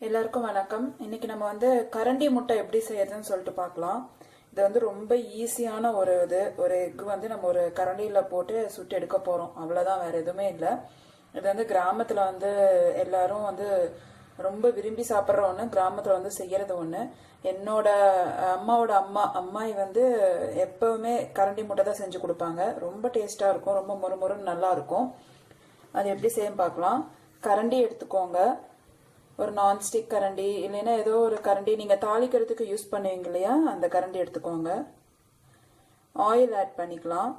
எல்லாருக்கும் வணக்கம். இன்னைக்கு நம்ம வந்து கரண்டி முட்டை எப்படி செய்யறதுன்னு சொல்லிட்டு பார்க்கலாம். இது வந்து ரொம்ப ஈஸியான ஒரு எக் வந்து நம்ம ஒரு கரண்டியில போட்டு சுட்டு எடுக்க போறோம். அவ்வளவுதான், வேற எதுவுமே இல்லை. இது வந்து கிராமத்துல வந்து எல்லாரும் வந்து ரொம்ப விரும்பி சாப்பிட்ற ஒன்று, கிராமத்துல வந்து செய்யறது ஒன்று. என்னோட அம்மாவோட அம்மாயி வந்து எப்பவுமே கரண்டி முட்டை தான் செஞ்சு கொடுப்பாங்க. ரொம்ப டேஸ்டா இருக்கும், ரொம்ப மொறுமொறுன்னு நல்லா இருக்கும். அது எப்படி செய்ய பார்க்கலாம். கரண்டி எடுத்துக்கோங்க. ஒரு நான்ஸ்டிக் கரண்டி இல்லைன்னா ஏதோ ஒரு கரண்டி நீங்கள் தாளிக்கிறதுக்கு யூஸ் பண்ணுவீங்க இல்லையா, அந்த கரண்டி எடுத்துக்கோங்க. ஆயில் ஆட் பண்ணிக்கலாம்.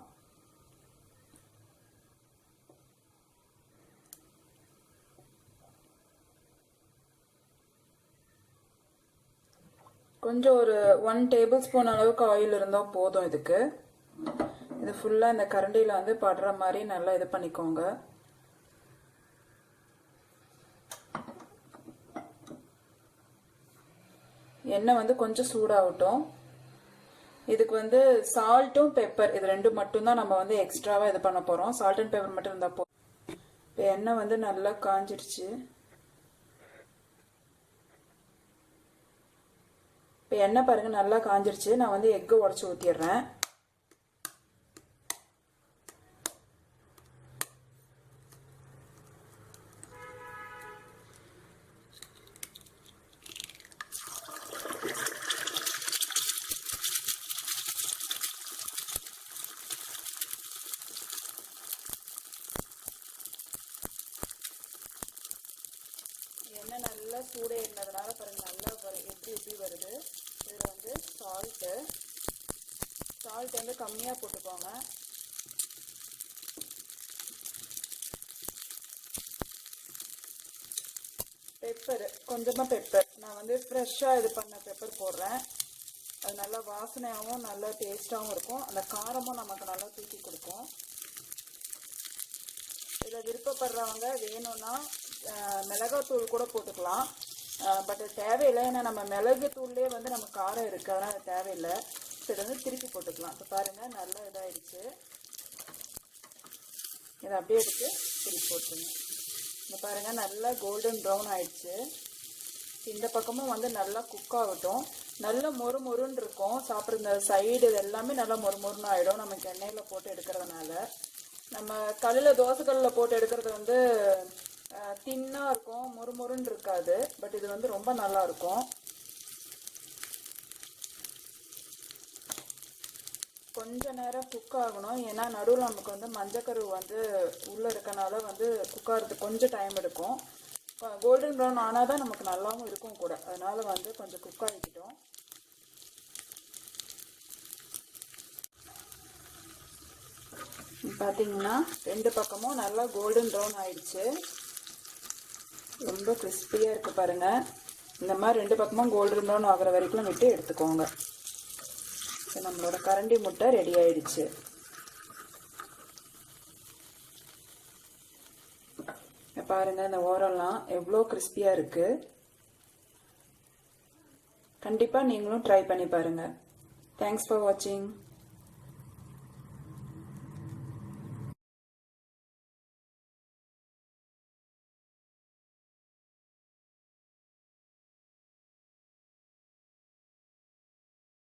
கொஞ்சம் ஒரு 1 டேபிள் ஸ்பூன் அளவுக்கு ஆயில் இருந்தால் போதும் இதுக்கு. இது ஃபுல்லாக இந்த கரண்டியில் வந்து படுற மாதிரி நல்லா இது பண்ணிக்கோங்க. எண்ணெய் வந்து கொஞ்சம் சூடாகட்டும். இதுக்கு வந்து சால்ட்டும் பெப்பர் இது ரெண்டு மட்டும்தான் நம்ம வந்து எக்ஸ்ட்ராவாக இது பண்ண போகிறோம். சால்ட் அண்ட் பெப்பர் மட்டும் இருந்தால் போதும். இப்போ எண்ணெய் வந்து நல்லா காஞ்சிடுச்சு. இப்போ எண்ணெய் பாருங்கள் நல்லா காஞ்சிடுச்சு. நான் வந்து எக்கு உடச்சி ஊற்றிடுறேன். எண்ணெய் நல்லா சூடேறினதுனால பாருங்க நல்லா எப்படி வருது. இதில் வந்து சால்ட் வந்து கம்மியாக போட்டுக்கோங்க. பெப்பர் கொஞ்சமாக பெப்பர், நான் வந்து ஃப்ரெஷ்ஷாக இது பண்ண பெப்பர் போடுறேன். அது நல்லா வாசனையாகவும் நல்லா டேஸ்டாகவும் இருக்கும். அந்த காரமும் நமக்கு நல்லா தூக்கி கொடுக்கும். இதில் விருப்பப்படுறவங்க வேணும்னா மிளகாத்தூள் கூட போட்டுக்கலாம். பட் தேவையில்லை, ஏன்னா நம்ம மிளகு தூள்லேயே வந்து நம்ம காரம் இருக்குது, அதனால் அது தேவையில்லை. ஸோ இதை வந்து திருப்பி போட்டுக்கலாம். இப்போ பாருங்கள் நல்லா இதாகிடுச்சு. இதை அப்படியே எடுத்து திருப்பி போட்டுருங்க. இங்கே பாருங்கள் நல்லா கோல்டன் ப்ரௌன் ஆயிடுச்சு. இந்த பக்கமும் வந்து நல்லா குக் ஆகட்டும். நல்லா மொறுமொறுன்னு இருக்கும். சாப்பிட்ற இந்த சைடு இது எல்லாமே நல்லா மொறுமொறுன்னு ஆகிடும் நமக்கு எண்ணெயில் போட்டு எடுக்கிறதுனால. நம்ம தோசைக்கல்லில் போட்டு எடுக்கிறது வந்து தின்னாக இருக்கும், மொறுமொறுன்னு இருக்காது. பட் இது வந்து ரொம்ப நல்லா இருக்கும். கொஞ்ச நேரம் குக் ஆகணும், ஏன்னா நடுவில் நமக்கு வந்து மஞ்சக்கரு வந்து உள்ளே இருக்கனால வந்து குக் ஆகிறதுக்கு கொஞ்சம் டைம் எடுக்கும். கோல்டன் ப்ரௌன் ஆனால் தான் நமக்கு நல்லாவும் இருக்கும் கூட, அதனால வந்து கொஞ்சம் குக் ஆகிக்கிட்டோம். பார்த்தீங்கன்னா ரெண்டு பக்கமும் நல்லா கோல்டன் ப்ரௌன் ஆயிடுச்சு. ரொம்ப கிறிஸ்பியாக இருக்குது பாருங்கள். இந்த மாதிரி ரெண்டு பக்கமும் கோல்டன் ப்ரௌன் ஆகிற வரைக்கும் விட்டு எடுத்துக்கோங்க. இப்போ நம்மளோட கரண்டி முட்டை ரெடி ஆயிடுச்சு. பாருங்கள் இந்த ஓரம்லாம் எவ்வளோ கிறிஸ்பியாக இருக்குது. கண்டிப்பாக நீங்களும் ட்ரை பண்ணி பாருங்கள். தேங்க்ஸ் ஃபார் வாட்சிங்.